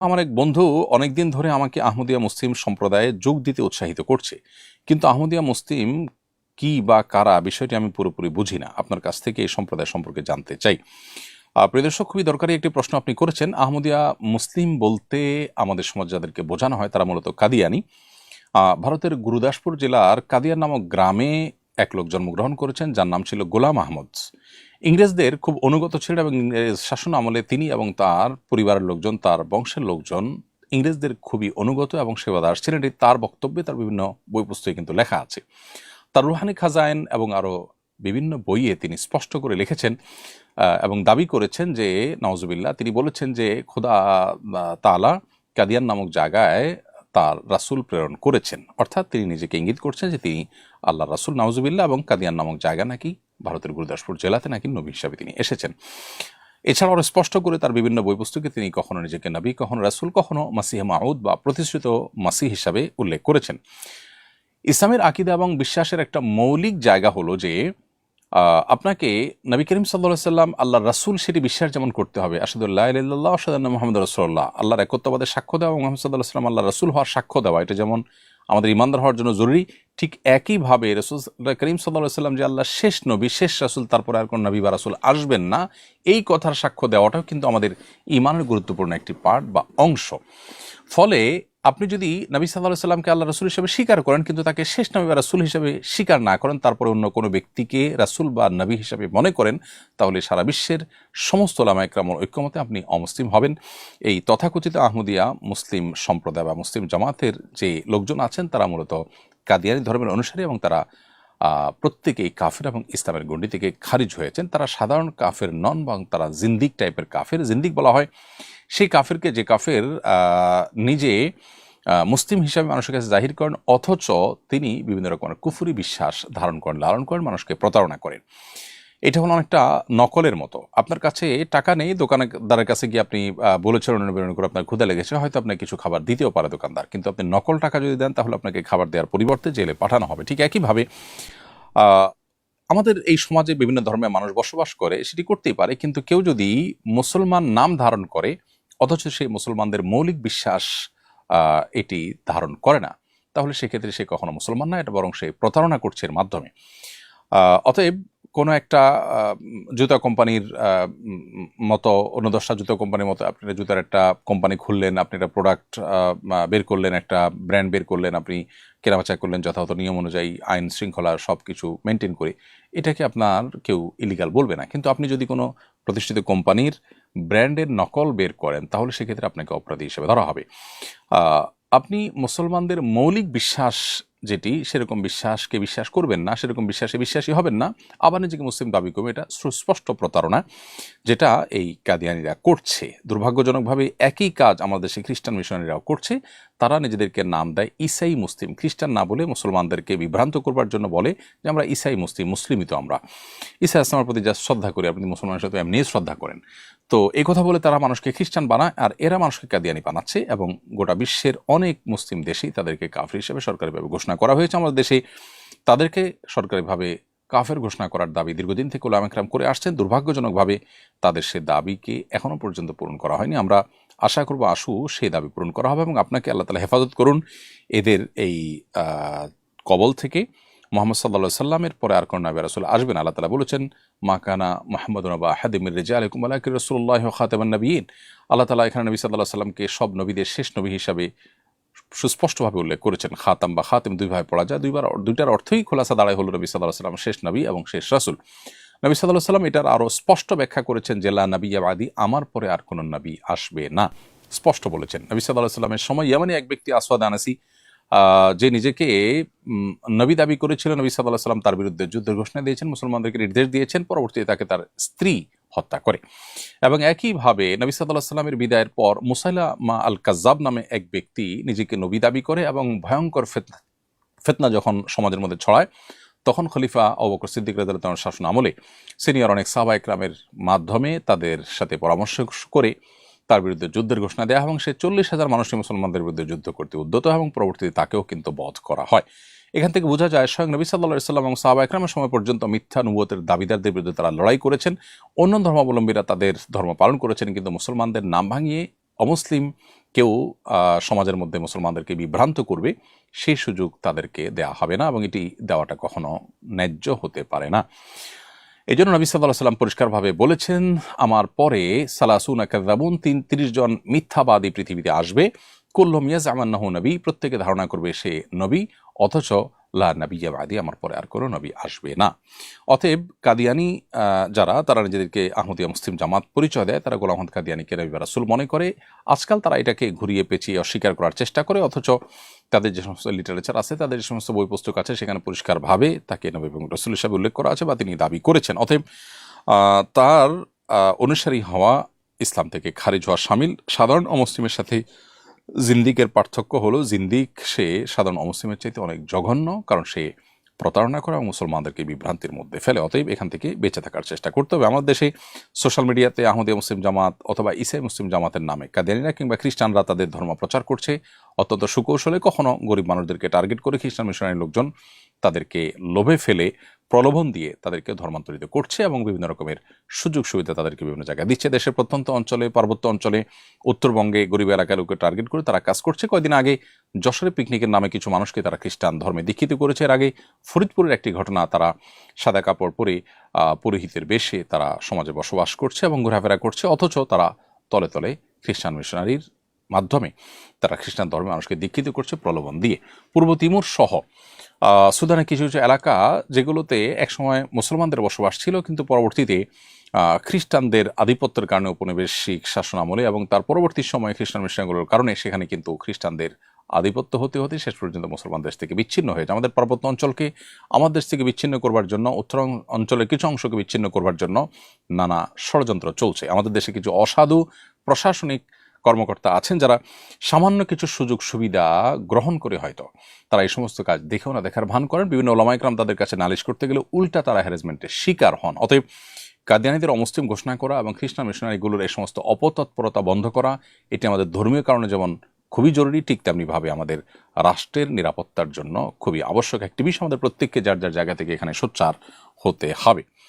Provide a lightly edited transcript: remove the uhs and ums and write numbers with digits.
আমার এক বন্ধু অনেকদিন ধরে আমাকে আহমদিয়া মুসলিম সম্প্রদায়ে যোগ দিতে উৎসাহিত করছে, কিন্তু আহমদিয়া মুসলিম কি বা কারা বিষয়টি আমি পুরোপুরি বুঝি না। আপনার কাছ থেকে এই সম্প্রদায় সম্পর্কে জানতে চাই। প্রিয় দর্শক, খুবই দরকারি একটি প্রশ্ন আপনি করেছেন। আহমদিয়া মুসলিম বলতে আমাদের সমাজ যাদেরকে বোঝানো হয় তারা মূলত কাদিয়ানি। ভারতের গুরুদাসপুর জেলার কাদিয়ার নামক গ্রামে এক লোক জন্মগ্রহণ করেছেন যার নাম ছিল গোলাম আহমদ। ইংরেজদের খুব অনুগত ছিলেন এবং ইংরেজ শাসন আমলে তিনি এবং তার পরিবারের লোকজন, তার বংশের লোকজন ইংরেজদের খুবই অনুগত এবং সেবাদার ছিলেন। এটি তার বক্তব্যে, তার বিভিন্ন বই পুস্তকে কিন্তু লেখা আছে। তার রুহানি খাজাইন এবং আরও বিভিন্ন বইয়ে তিনি স্পষ্ট করে লিখেছেন এবং দাবি করেছেন যে নওয়াজুবিল্লাহ, তিনি বলেছেন যে খোদা তাআলা কাদিয়ান নামক জায়গায় তার রাসূল প্রেরণ করেছেন। অর্থাৎ তিনি নিজেকে ইঙ্গিত করছেন যে তিনি আল্লাহ রাসূল নওয়াজুবিল্লাহ, এবং কাদিয়ান নামক জায়গা নাকি ভারতের গুরুদাসপুর জেলাতে নাকি নবী হিসাবে তিনি এসেছেন। এছাড়াও আরও স্পষ্ট করে তার বিভিন্ন বই পুস্তকে তিনি কখনো নিজেকে নবী, কখনো রাসূল, কখনো মাসিহ মাউদ বা প্রতিষ্ঠিত মাসিহ হিসাবে উল্লেখ করেছেন। ইসলামের আকীদা এবং বিশ্বাসের একটা মৌলিক জায়গা হলো যে আপনাকে নবী করিম সাল্লাল্লাহু আলাইহি সাল্লাম আল্লাহর রাসূল সেটি বিশ্বাস যেমন করতে হবে, আশহাদু আল্লা ইলাহা ইল্লাল্লাহ ওয়া আশহাদু আন্না মুহাম্মাদুর রাসূলুল্লাহ, আল্লাহর একত্ববাদের সাক্ষ্য দেওয়া এবং মুহাম্মদ সাল্লাল্লাহু আলাইহি সাল্লাম আল্লাহর রাসূল হওয়ার সাক্ষ্য দেওয়া, এটা যেমন আমাদের ঈমানদার হওয়ার জন্য জরুরি, ঠিক একইভাবে রাসূল করিম সাল্লাল্লাহু আলাইহি সাল্লাম যে আল্লাহর শেষ নবী, শেষ রাসূল, তারপরে আর কোনো নবী বা রাসূল আসবেন না, এই কথার সাক্ষ্য দেওয়াটাও কিন্তু আমাদের ঈমানের গুরুত্বপূর্ণ একটি পার্ট বা অংশ। ফলে আপনি যদি নবী সাল্লাল্লাহু আলাইহি সাল্লামকে আল্লাহর রাসূল হিসেবে স্বীকার করেন, কিন্তু তাকে শেষ নবী বা রাসূল হিসেবে স্বীকার না করেন, তারপরে অন্য কোনো ব্যক্তিকে রাসূল বা নবী হিসেবে মনে করেন, তাহলে সারা বিশ্বের সমস্ত উলামায়ে কেরামের ঐক্যমতে আপনি অমুসলিম হবেন। এই তথাকথিত আহমদিয়া মুসলিম সম্প্রদায় বা মুসলিম জামাতের যে লোকজন আছেন তারা মূলত কাদিয়ানী ধর্মের অনুসারী এবং তারা প্রত্যেকেই কাফের এবং ইসলামের গণ্ডি থেকে খারিজ হয়েছেন। তারা সাধারণ কাফের নন, এবং তারা জিন্দিক টাইপের কাফের। জিন্দিক বলা হয় সেই কাফেরকে যে কাফের নিজে মুসলিম হিসাবে মানুষের কাছে জাহির করেন, অথচ তিনি বিভিন্ন রকমের কুফরি বিশ্বাস ধারণ করেন, লালন করেন, মানুষকে প্রতারণা করেন। এটা হলো অনেকটা নকলের মতো। আপনার কাছে টাকা নেই, দোকানদারের কাছে গিয়ে আপনি বলেছেন অনুবিরণ করে আপনার ক্ষুধা লেগেছে, হয়তো আপনাকে কিছু খাবার দিতেও পারে দোকানদার, কিন্তু আপনি নকল টাকা যদি দেন তাহলে আপনাকে খাবার দেওয়ার পরিবর্তে জেলে পাঠানো হবে। ঠিক একইভাবে আমাদের এই সমাজে বিভিন্ন ধর্মের মানুষ বসবাস করে, সেটি করতেই পারে, কিন্তু কেউ যদি মুসলমান নাম ধারণ করে অথচ সেই মুসলমানদের মৌলিক বিশ্বাস এটি ধারণ করে না, তাহলে সেক্ষেত্রে সে কখনো মুসলমান না, এটা বরং সে প্রতারণা করছে এর মাধ্যমে। অতএব কোনো একটা জুতা কোম্পানির মতো, অন্য 10টা জুতা কোম্পানির মতো আপনি জুতার একটা কোম্পানি খুললেন, আপনি একটা প্রোডাক্ট বের করলেন, একটা ব্র্যান্ড বের করলেন, আপনি কেনাবেচা করলেন যথাযথ নিয়ম অনুযায়ী, আইন শৃঙ্খলা সব কিছু মেনটেন করে, এটাকে আপনার কেউ ইলিগাল বলবে না। কিন্তু আপনি যদি কোনো প্রতিষ্ঠিত কোম্পানির ব্র্যান্ডের নকল বের করেন, তাহলে সেক্ষেত্রে আপনাকে অপরাধী হিসেবে ধরা হবে। আপনি মুসলমানদের মৌলিক বিশ্বাস যেটি, সেরকম বিশ্বাসকে বিশ্বাস করবেন না, সেরকম বিশ্বাসে বিশ্বাসী হবেন না, আবার নিজেকে মুসলিম দাবি করবে, এটা সুস্পষ্ট প্রতারণা, যেটা এই কাদিয়ানিরা করছে। দুর্ভাগ্যজনকভাবে একই কাজ আমাদের দেশে খ্রিস্টান মিশনারিরাও করছে। তারা নিজেদেরকে নাম দেয় ঈসাই মুসলিম, খ্রিস্টান না বলে মুসলমানদেরকে বিভ্রান্ত করবার জন্য বলে যে আমরা ঈসাই মুসলিম, মুসলিমই তো আমরা, ঈসা ইসলামের প্রতি যা শ্রদ্ধা করি, আপনি মুসলমানের সাথে এমনি শ্রদ্ধা করেন। তো এই কথা বলে তারা মানুষকে খ্রিস্টান বানায়, আর এরা মানুষকে কাদিয়ানি বানাচ্ছে, এবং গোটা বিশ্বের অনেক মুসলিম দেশেই তাদেরকে কাফির হিসেবে সরকারিভাবে ঘোষণা করা হয়েছে। আমাদের দেশে তাদেরকে সরকারিভাবে কাফের ঘোষণা করার দাবি দীর্ঘদিন থেকে উলামায়ে কেরাম করে আসছেন। দুর্ভাগ্যজনকভাবে তাদের সে দাবিকে এখনও পর্যন্ত পূরণ করা হয়নি। আমরা আশা করব সেই দাবি পূরণ করা হবে, এবং আপনাকে আল্লাহ তাআলা হেফাজত করুন এদের এই কবল থেকে। মুহাম্মদ সাল্লাল্লাহু আলাইহি সাল্লামের পরে আর কোন নবী রাসূল আসবেন। আল্লাহ তাআলা বলেছেন, মা কানা মুহাম্মাদুন আবা আহাদিম মির রিজালিকুম ওয়ালাকিন রাসূলুল্লাহি ওয়া খাতামান নাবিয়্যিন। আল্লাহ তাআলা এখানে নবী সাল্লাল্লাহু আলাইহি সাল্লামকে সব নবীদের শেষ নবী হিসাবে সুস্পষ্টভাবে উল্লেখ করেছেন। খাতাম বা খাতিম দুইভাবে পড়া যায়, দুইটার অর্থই খোলাসা দাঁড়ায় হলো নবী সাল্লাল্লাহু আলাইহি সাল্লাম শেষ নবী এবং শেষ রাসূল। নবী সাল্লাল্লাহু আলাইহি সাল্লাম এটার আরও স্পষ্ট ব্যাখ্যা করেছেন যে লা নাবিয়্যা বাদি, আমার পরে আর কোনো নবী আসবে না, স্পষ্ট বলেছেন। নবী সাল্লাল্লাহু আলাইহি সাল্লামের সময় ইয়ামানি এক ব্যক্তি আসওয়াদ আনাসি, যে নিজেকে নবী দাবি করেছিল, নবী সাল্লাল্লাহু আলাইহি সাল্লাম তার বিরুদ্ধে যুদ্ধের ঘোষণা দিয়েছেন, মুসলমানদেরকে নির্দেশ দিয়েছেন, পরবর্তীতে তাকে তার স্ত্রী হত্যা করে। এবং একইভাবে নবী সাল্লাল্লাহু আলাইহি সাল্লামের বিদায়ের পর মুসাইলামা আল কাজ্জাব নামে এক ব্যক্তি নিজেকে নবী দাবি করে, এবং ভয়ঙ্কর ফিতনা যখন সমাজের মধ্যে ছড়ায়, তখন খলিফা আবু বকর সিদ্দিক রাদিয়াল্লাহু তাআলার শাসন আমলে সিনিয়র অনেক সাহাবায়ে কেরামের মাধ্যমে তাদের সাথে পরামর্শ করে তার বিরুদ্ধে যুদ্ধের ঘোষণা দেওয়া, এবং সে 40,000 মানুষই মুসলমানদের বিরুদ্ধে যুদ্ধ করতে উদ্যত, এবং পরবর্তীতে তাকেও কিন্তু বধ করা হয়। এখান থেকে বোঝা যায় স্বয়ং নবী সাল্লাল্লাহু আলাইহি সাল্লাম এবং সাহাবায়ে কেরামের সময় পর্যন্ত মিথ্যা নবুয়তের দাবিদারদের বিরুদ্ধে তারা লড়াই করেছেন। অন্য ধর্মাবলম্বীরা তাদের ধর্ম পালন করেছেন, কিন্তু মুসলমানদের নাম ভাঙিয়ে অমুসলিম কেউ সমাজের মধ্যে মুসলমানদেরকে বিভ্রান্ত করবে সেই সুযোগ তাদেরকে দেয়া হবে না, এবং এটি দেওয়াটা কখনো ন্যায্য হতে পারে না। এই জন্য নবী সাল্লাল্লাহু আলাইহি ওয়াসাল্লাম পরিষ্কারভাবে বলেছেন, আমার পরে সালাসুনা কাযাবুন, ৩০ জন মিথ্যাবাদী পৃথিবীতে আসবে, কুল্লুহুম ইয়াজআমু আন্নাহু নবী, প্রত্যেকে ধারণা করবে সে নবী, অথচ লা নাবিয়্যা বাদি, আমার পরে আর কোনো নবী আসবে না। অতএব কাদিয়ানি যারা, তারা নিজেদেরকে আহমদিয়া মুসলিম জামাত পরিচয় দেয়, তারা গোলাম আহমদ কাদিয়ানিকে নবী বা রাসূল মনে করে। আজকাল তারা এটাকে ঘুরিয়ে পেঁচিয়ে অস্বীকার করার চেষ্টা করে, অথচ তাদের যে সমস্ত লিটারেচার আছে, তাদের যে সমস্ত বই পুস্তক আছে, সেখানে পরিষ্কারভাবে তাকে নবী এবং রাসূল হিসেবে উল্লেখ করা আছে বা তিনি দাবি করেছেন। অতএব তার অনুসারী হওয়া ইসলাম থেকে খারিজ হওয়া শামিল। সাধারণ অমুসলিমের সাথে জিন্দিকের পার্থক্য হলো, জিন্দিক সে সাধারণ অমুসলিমের চাইতে অনেক জঘন্য, কারণ সে প্রতারণা করে এবং মুসলমানদেরকে বিভ্রান্তির মধ্যে ফেলে। অতএব এখান থেকে বেঁচে থাকার চেষ্টা করতে হবে। আমাদের দেশে সোশ্যাল মিডিয়াতে আহমদিয়া মুসলিম জামাত অথবা ইসাই মুসলিম জামাতের নামে কাদিয়ানিরা কিংবা খ্রিস্টানরা তাদের ধর্ম প্রচার করছে অত্যন্ত সুকৌশলে, কখনো গরিব মানুষদেরকে টার্গেট করে খ্রিস্টান মিশনারি লোকজন তাদেরকে লোভে ফেলে, প্রলোভন দিয়ে তাদেরকে ধর্মান্তরিত করছে এবং বিভিন্ন রকমের সুযোগ সুবিধা তাদেরকে বিভিন্ন জায়গায় দিচ্ছে। দেশের প্রত্যন্ত অঞ্চলে, পার্বত্য অঞ্চলে, উত্তরবঙ্গে গরিব এলাকার লোককে টার্গেট করে তারা কাজ করছে। কয়েকদিন আগে যশোরে পিকনিকের নামে কিছু মানুষকে তারা খ্রিস্টান ধর্মে দীক্ষিত করেছে। এর আগে ফরিদপুরের একটি ঘটনা, তারা সাদা কাপড় পরে পুরোহিতের বেশে তারা সমাজে বসবাস করছে এবং ঘোরাফেরা করছে, অথচ তারা তলে তলে খ্রিস্টান মিশনারির মাধ্যমে তারা খ্রিস্টান ধর্মে মানুষকে দীক্ষিত করছে প্রলোভন দিয়ে। পূর্ব তিমুর সহ সুদানের কিছু কিছু এলাকা, যেগুলোতে একসময় মুসলমানদের বসবাস ছিল, কিন্তু পরবর্তীতে খ্রিস্টানদের আধিপত্যের কারণে, উপনিবেশিক শাসনামলে এবং তার পরবর্তী সময়ে খ্রিস্টান মিশনারিগুলোর কারণে সেখানে কিন্তু খ্রিস্টানদের আধিপত্য হতে হতে শেষ পর্যন্ত মুসলমান দেশ থেকে বিচ্ছিন্ন হয়েছে। আমাদের পার্বত্য অঞ্চলকে আমার দেশ থেকে বিচ্ছিন্ন করবার জন্য, উত্তর অঞ্চলের কিছু অংশকে বিচ্ছিন্ন করবার জন্য নানা ষড়যন্ত্র চলছে। আমাদের দেশে কিছু অসাধু প্রশাসনিক কর্মকর্তা আছেন যারা সামান্য কিছু সুযোগ সুবিধা গ্রহণ করে হয়তো তারা এই সমস্ত কাজ দেখেও না দেখার ভান করেন। বিভিন্ন ওলামা ইকরাম তাদের কাছে নালিশ করতে গেলে উল্টা তারা হ্যারাসমেন্টের শিকার হন। অতএব কাদিয়ানীদের অমুসলিম ঘোষণা করা এবং খ্রিস্টান মিশনারিগুলোর এই সমস্ত অপতৎপরতা বন্ধ করা, এটি আমাদের ধর্মীয় কারণে যেমন খুবই জরুরি, ঠিক তেমনিভাবে আমাদের রাষ্ট্রের নিরাপত্তার জন্য খুবই আবশ্যক একটি বিষয়। আমাদের প্রত্যেককে যার যার জায়গা থেকে এখানে সোচ্চার হতে হবে।